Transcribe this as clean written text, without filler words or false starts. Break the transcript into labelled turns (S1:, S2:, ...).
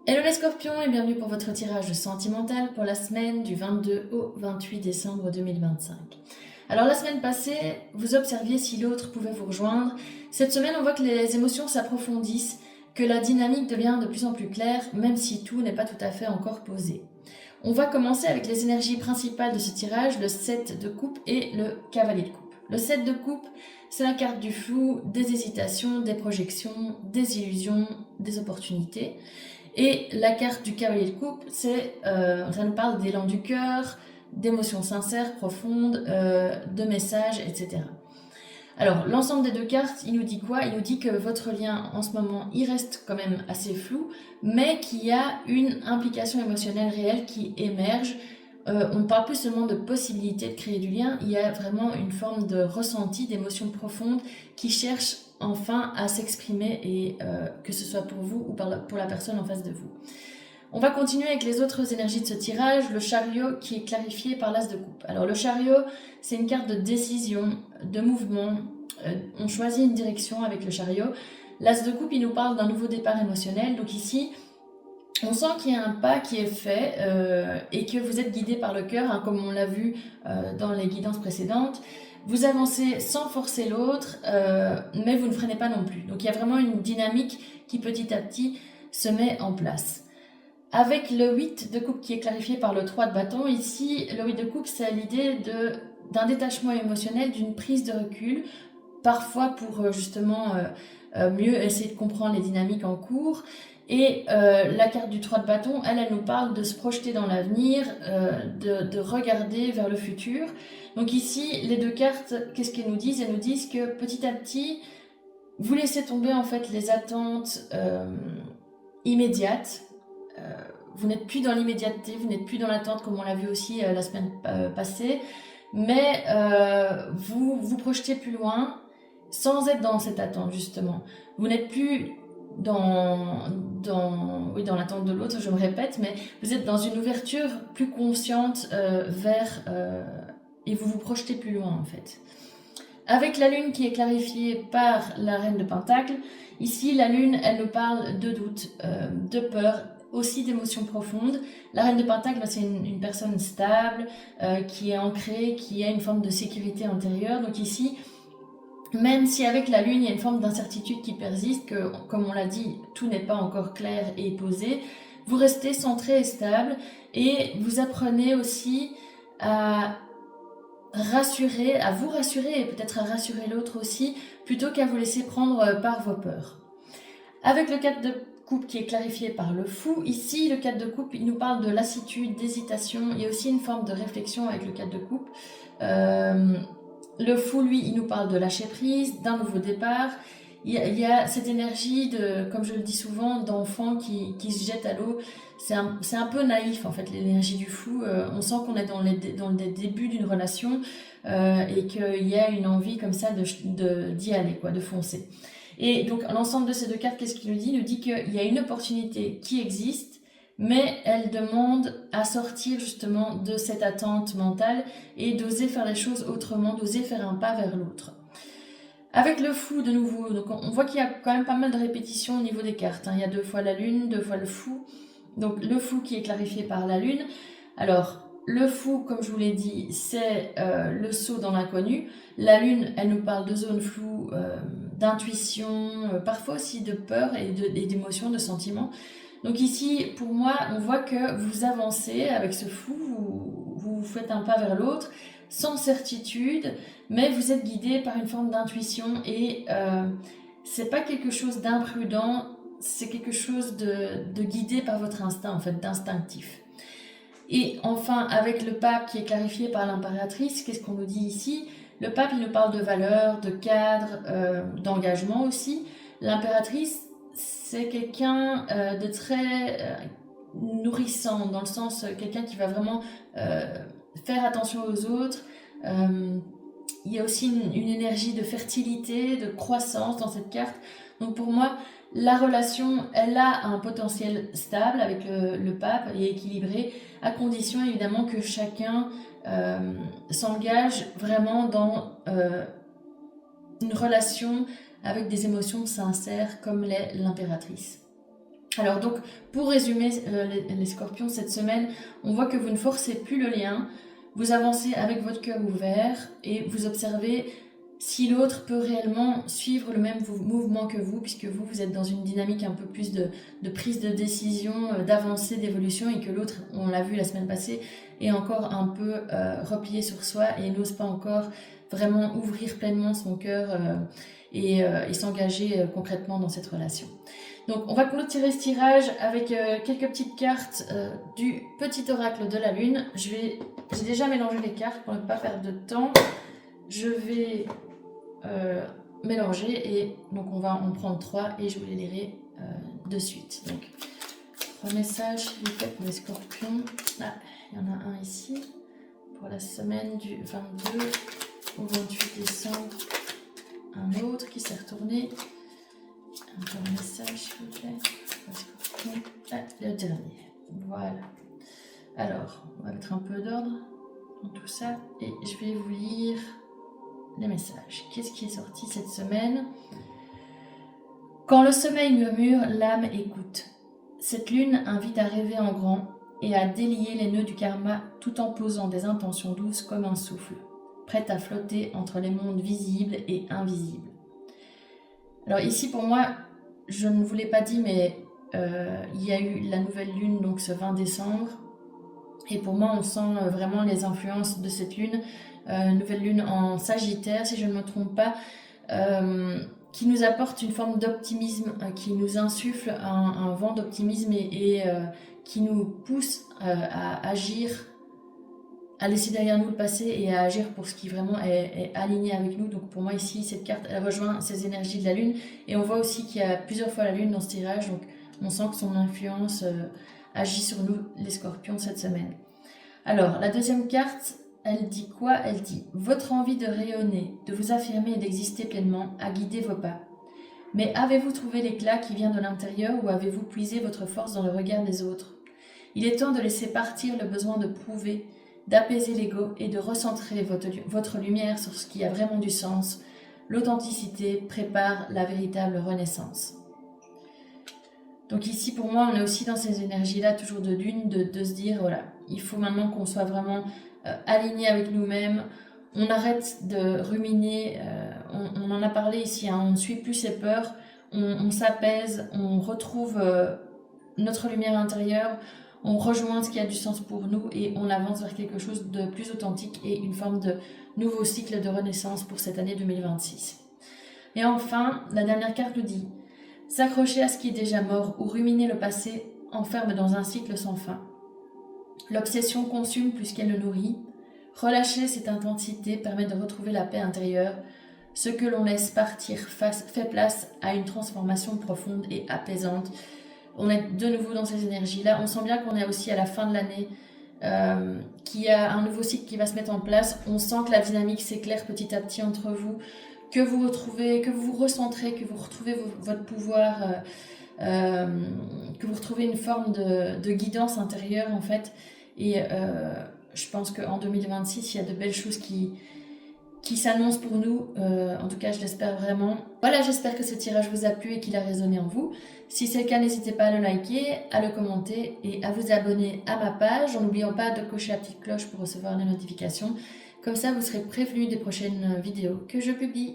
S1: Hello les scorpions et bienvenue pour votre tirage sentimental pour la semaine du 22 au 28 décembre 2025. Alors la semaine passée, vous observiez si l'autre pouvait vous rejoindre. Cette semaine, on voit que les émotions s'approfondissent, que la dynamique devient de plus en plus claire, même si tout n'est pas tout à fait encore posé. On va commencer avec les énergies principales de ce tirage, le 7 de coupe et le cavalier de coupe. Le 7 de coupe, c'est la carte du flou, des hésitations, des projections, des illusions, des opportunités. Et la carte du cavalier de coupe, ça nous parle d'élan du cœur, d'émotions sincères, profondes, de messages, etc. Alors, l'ensemble des deux cartes, il nous dit quoi? Il nous dit que votre lien, en ce moment, il reste quand même assez flou, mais qu'il y a une implication émotionnelle réelle qui émerge. On ne parle plus seulement de possibilité de créer du lien, il y a vraiment une forme de ressenti, d'émotion profonde qui cherche enfin à s'exprimer, et que ce soit pour vous ou pour la personne en face de vous. On va continuer avec les autres énergies de ce tirage, le chariot qui est clarifié par l'as de coupe. Alors le chariot, c'est une carte de décision, de mouvement. On choisit une direction avec le chariot. L'as de coupe, il nous parle d'un nouveau départ émotionnel. Donc ici, on sent qu'il y a un pas qui est fait et que vous êtes guidé par le cœur, hein, comme on l'a vu dans les guidances précédentes. Vous avancez sans forcer l'autre, mais vous ne freinez pas non plus. Donc il y a vraiment une dynamique qui petit à petit se met en place. Avec le 8 de coupe qui est clarifié par le 3 de bâton, ici, le 8 de coupe, c'est l'idée d'un détachement émotionnel, d'une prise de recul, parfois pour justement mieux essayer de comprendre les dynamiques en cours. Et la carte du 3 de bâton, elle nous parle de se projeter dans l'avenir, de regarder vers le futur. Donc ici, les deux cartes, qu'est-ce qu'elles nous disent? Elles nous disent que petit à petit, vous laissez tomber en fait les attentes immédiates. Vous n'êtes plus dans l'immédiateté, vous n'êtes plus dans l'attente comme on l'a vu aussi la semaine passée, mais vous vous projetez plus loin sans être dans cette attente justement. Vous n'êtes plus dans l'attente de l'autre, je me répète, mais vous êtes dans une ouverture plus consciente vers et vous vous projetez plus loin en fait. Avec la lune qui est clarifiée par la reine de Pentacle, ici la lune elle nous parle de doute, de peur, aussi d'émotions profondes. La reine de Pentacle, c'est une personne stable, qui est ancrée, qui a une forme de sécurité intérieure. Donc ici, même si avec la lune il y a une forme d'incertitude qui persiste, que comme on l'a dit, tout n'est pas encore clair et posé, vous restez centré et stable et vous apprenez aussi à vous rassurer et peut-être à rassurer l'autre aussi, plutôt qu'à vous laisser prendre par vos peurs. Avec le 4 de coupe qui est clarifié par le fou, ici le 4 de coupe il nous parle de lassitude, d'hésitation, il y a aussi une forme de réflexion avec le 4 de coupe. Le fou lui il nous parle de lâcher prise, d'un nouveau départ. Il y a cette énergie de, comme je le dis souvent, d'enfant qui se jette à l'eau. C'est un peu naïf en fait l'énergie du fou. On sent qu'on est dans les débuts d'une relation et qu'il y a une envie comme ça d'y aller, quoi, de foncer. Et donc l'ensemble de ces deux cartes, qu'est-ce qu'il nous dit? Il nous dit qu'il y a une opportunité qui existe, mais elle demande à sortir justement de cette attente mentale et d'oser faire les choses autrement, d'oser faire un pas vers l'autre. Avec le fou de nouveau, donc on voit qu'il y a quand même pas mal de répétitions au niveau des cartes, hein. Il y a 2 fois la lune, 2 fois le fou. Donc le fou qui est clarifié par la lune. Alors le fou, comme je vous l'ai dit, c'est le saut dans l'inconnu. La lune, elle nous parle de zones floues, d'intuition, parfois aussi de peur et d'émotions, de sentiments. Donc ici, pour moi, on voit que vous avancez avec ce fou, vous faites un pas vers l'autre, sans certitude, mais vous êtes guidé par une forme d'intuition et c'est pas quelque chose d'imprudent, c'est quelque chose de guidé par votre instinct, en fait, d'instinctif. Et enfin, avec le pape qui est clarifié par l'impératrice, qu'est-ce qu'on nous dit ici? Le pape, il nous parle de valeurs, de cadre, d'engagement aussi. L'impératrice, c'est quelqu'un de très nourrissant, dans le sens, quelqu'un qui va vraiment faire attention aux autres. Il y a aussi une énergie de fertilité, de croissance dans cette carte. Donc pour moi, la relation, elle a un potentiel stable avec le pape et équilibré, à condition évidemment que chacun s'engage vraiment dans une relation avec des émotions sincères comme l'est l'impératrice. Alors donc, pour résumer les scorpions cette semaine, on voit que vous ne forcez plus le lien, vous avancez avec votre cœur ouvert et vous observez si l'autre peut réellement suivre le même mouvement que vous, puisque vous êtes dans une dynamique un peu plus de prise de décision, d'avancée, d'évolution, et que l'autre, on l'a vu la semaine passée, est encore un peu replié sur soi et n'ose pas encore vraiment ouvrir pleinement son cœur et s'engager concrètement dans cette relation. Donc on va clôturer ce tirage avec quelques petites cartes du petit oracle de la lune. J'ai déjà mélangé les cartes pour ne pas perdre de temps. Je vais mélanger et donc on va en prendre 3 et je vous les lirai de suite. Donc 3 messages s'il vous plaît pour les scorpions. Ah, il y en a un ici pour la semaine du 22 au 28 décembre. Un autre qui s'est retourné. Encore un message s'il vous plaît. Ah, le dernier. Voilà. Alors, on va mettre un peu d'ordre dans tout ça et je vais vous lire les messages. Qu'est-ce qui est sorti cette semaine? Quand le sommeil murmure, l'âme écoute. Cette lune invite à rêver en grand et à délier les nœuds du karma tout en posant des intentions douces comme un souffle, prête à flotter entre les mondes visibles et invisibles. Alors ici pour moi, je ne vous l'ai pas dit, mais il y a eu la nouvelle lune donc ce 20 décembre. Et pour moi, on sent vraiment les influences de cette lune, nouvelle lune en Sagittaire, si je ne me trompe pas, qui nous apporte une forme d'optimisme, qui nous insuffle un vent d'optimisme et qui nous pousse à agir, à laisser derrière nous le passé et à agir pour ce qui vraiment est aligné avec nous. Donc pour moi ici, cette carte, elle rejoint ces énergies de la lune. Et on voit aussi qu'il y a plusieurs fois la lune dans ce tirage, donc on sent que son influence agit sur nous, les scorpions, cette semaine. Alors, la deuxième carte, elle dit quoi? Elle dit « Votre envie de rayonner, de vous affirmer et d'exister pleinement a guidé vos pas. Mais avez-vous trouvé l'éclat qui vient de l'intérieur ou avez-vous puisé votre force dans le regard des autres? Il est temps de laisser partir le besoin de prouver, d'apaiser l'ego et de recentrer votre lumière sur ce qui a vraiment du sens. L'authenticité prépare la véritable renaissance. » Donc ici, pour moi, on est aussi dans ces énergies-là, toujours de lune, de se dire, voilà, il faut maintenant qu'on soit vraiment aligné avec nous-mêmes. On arrête de ruminer, on en a parlé ici, hein, on ne suit plus ses peurs, on s'apaise, on retrouve notre lumière intérieure, on rejoint ce qui a du sens pour nous et on avance vers quelque chose de plus authentique et une forme de nouveau cycle de renaissance pour cette année 2026. Et enfin, la dernière carte nous dit « S'accrocher à ce qui est déjà mort ou ruminer le passé enferme dans un cycle sans fin. L'obsession consume plus qu'elle ne nourrit. Relâcher cette intensité permet de retrouver la paix intérieure. Ce que l'on laisse partir fait place à une transformation profonde et apaisante. » On est de nouveau dans ces énergies-là. On sent bien qu'on est aussi à la fin de l'année, qu'il y a un nouveau cycle qui va se mettre en place. On sent que la dynamique s'éclaire petit à petit entre vous, que vous retrouvez, que vous vous recentrez, que vous retrouvez votre pouvoir, que vous retrouvez une forme de guidance intérieure en fait. Et je pense qu'en 2026, il y a de belles choses qui s'annonce pour nous, en tout cas je l'espère vraiment. Voilà, j'espère que ce tirage vous a plu et qu'il a résonné en vous. Si c'est le cas, n'hésitez pas à le liker, à le commenter et à vous abonner à ma page en n'oubliant pas de cocher la petite cloche pour recevoir les notifications. Comme ça, vous serez prévenu des prochaines vidéos que je publie.